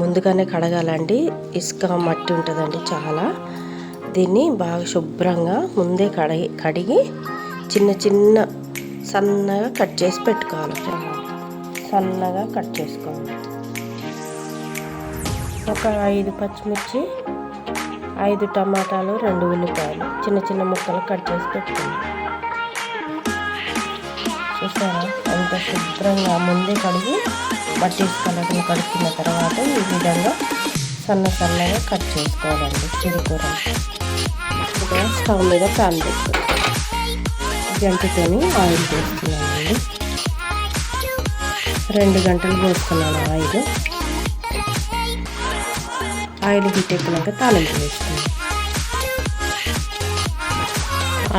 ముందుగానే కడగాలండి. ఇసుక మట్టి ఉంటుందండి చాలా. దీన్ని బాగా శుభ్రంగా ముందే కడిగి చిన్న చిన్న సన్నగా కట్ చేసి పెట్టుకోవాలి. సన్నగా కట్ చేసుకోవాలి. ఒక 5 పచ్చిమిర్చి, 5 టమాటాలు, 2 ఉల్లిపాయలు చిన్న చిన్న ముక్కలు కట్ చేసి పెట్టుకోండి. చూసారా అంత శుభ్రంగా ముందే కడిగి మట్టి ఇసుకలను కడుక్కున్న తర్వాత ఈ విధంగా సన్నగా కట్ చేసుకోవాలండి. చిరుకూర స్టవ్ మీద ప్యాన్ పెట్టుకోండి. గంటతోని ఆయిల్ పోస్తున్నానండి. 2 గంటలు పోస్తున్నాను ఆయిల్ హీట్ ఎక్కినాక తాలింపు వేసుకున్నాను.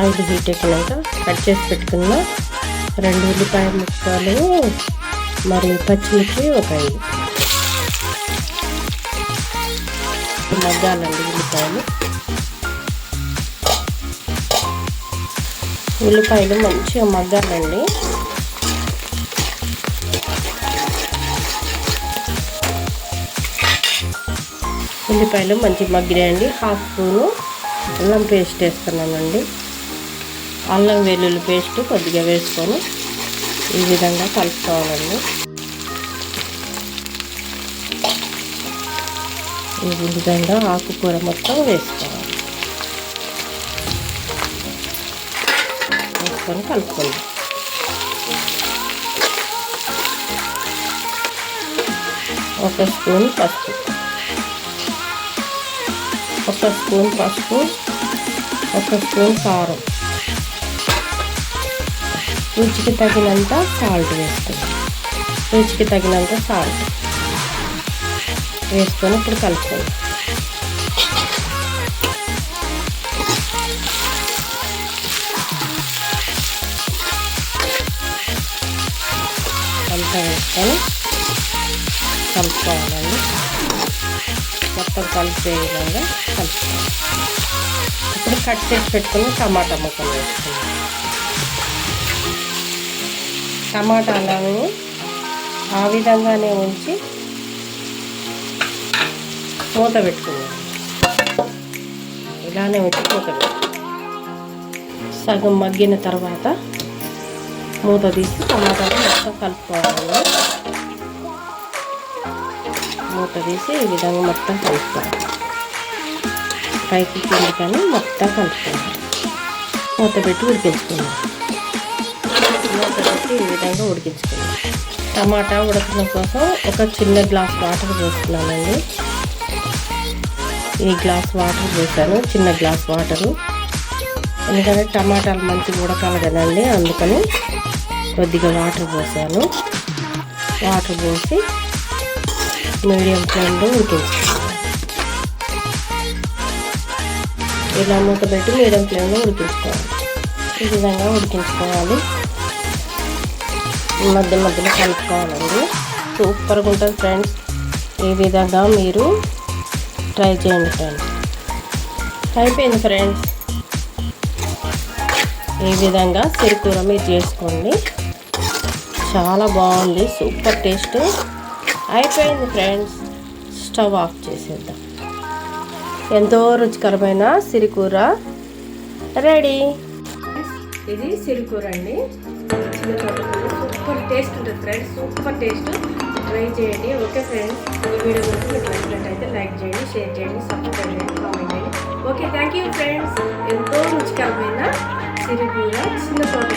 ఆయిల్ హీట్ ఎక్కినాక కట్ చేసి పెట్టుకున్న 2 ఉల్లిపాయ ముక్కలు మరియు పచ్చిమిర్చి ఒక 5 మగ్గాలండి. ఉల్లిపాయలు మంచిగా మగ్గాలండి. ఉల్లిపాయలు మంచిగా మగ్గినాయండి. 1/2 స్పూను అల్లం పేస్ట్ వేస్తున్నానండి. అల్లం వెల్లుల్లి పేస్ట్ కొద్దిగా వేసుకొని ఈ విధంగా కలుపుకోవాలండి. ఈ విధంగా ఆకుకూర మొత్తం వేసుకోవాలి. వేసుకొని కలుపుకోండి. ఒక స్పూన్ పసుపు, 1 స్పూన్ పసుపు, 1 స్పూన్ కారం, రుచికి తగినంత సాల్ట్ వేసుకుంటాం. వేసుకొని ఇప్పుడు కలుపుకోండి. అంతా వేసుకొని కలుపుకోవాలండి. మొత్తం కలిపే విధంగా కలుపుకోవాలి. ఇప్పుడు కట్ చేసి పెట్టుకుని టమాటా ముక్కలు వేసుకున్నాం. టమాటాలను ఆ విధంగానే ఉంచి మూత పెట్టుకున్నాం. ఇలానే ఉంచి మూత సగం మగ్గిన తర్వాత మూత తీసి టమాటాలు మొత్తం కలుపుకోవాలి. మూత తీసి ఈ విధంగా మొత్తం కలుపుకోవాలి. పైకి కింది కానీ మొత్తం కలుపుకోవాలి. మూత పెట్టి ఉడికించుకున్నాం. ఈ విధంగా ఉడికించుకున్నాం. టమాటా ఉడకడం కోసం ఒక చిన్న గ్లాస్ వాటర్ పోస్తున్నానండి. ఈ గ్లాస్ వాటర్ పోసాను, చిన్న గ్లాస్ వాటరు. ఎందుకంటే టమాటాలు మంచిగా ఉడకాలి కదండి, అందుకని కొద్దిగా వాటర్ పోసాను. వాటర్ పోసి మీడియం ఫ్లేమ్లో ఉడికించుకోవాలి. ఇలా మూత పెట్టి మీడియం ఫ్లేమ్లో ఉడికించుకోవాలి. ఈ విధంగా ఉడికించుకోవాలి. మధ్యలో కలుపుకోవాలండి. సూపర్గా ఉంటుంది ఫ్రెండ్స్. ఈ విధంగా మీరు ట్రై చేయండి ఫ్రెండ్స్. అయిపోయింది ఫ్రెండ్స్. ఈ విధంగా సిరికూర మీరు చేసుకోండి. చాలా బాగుంది, సూపర్ టేస్ట్. అయిపోయింది ఫ్రెండ్స్. స్టవ్ ఆఫ్ చేసేద్దాం. ఎంతో రుచికరమైన సిరికూర రెడీ. ఇది సిరికూర అండి. సూపర్ టేస్ట్ ఉంటుంది ఫ్రెండ్స్, సూపర్ టేస్ట్. ట్రై చేయండి. ఓకే ఫ్రెండ్స్, ఈ వీడియో గురించి మీకు నచ్చినట్టయితే లైక్ చేయండి, షేర్ చేయండి, సబ్స్క్రైబ్ చేయండి, కామెంట్ చేయండి. Okay, thank you friends. ఎంతో రుచికరమైన సిరికూర చిన్న తోట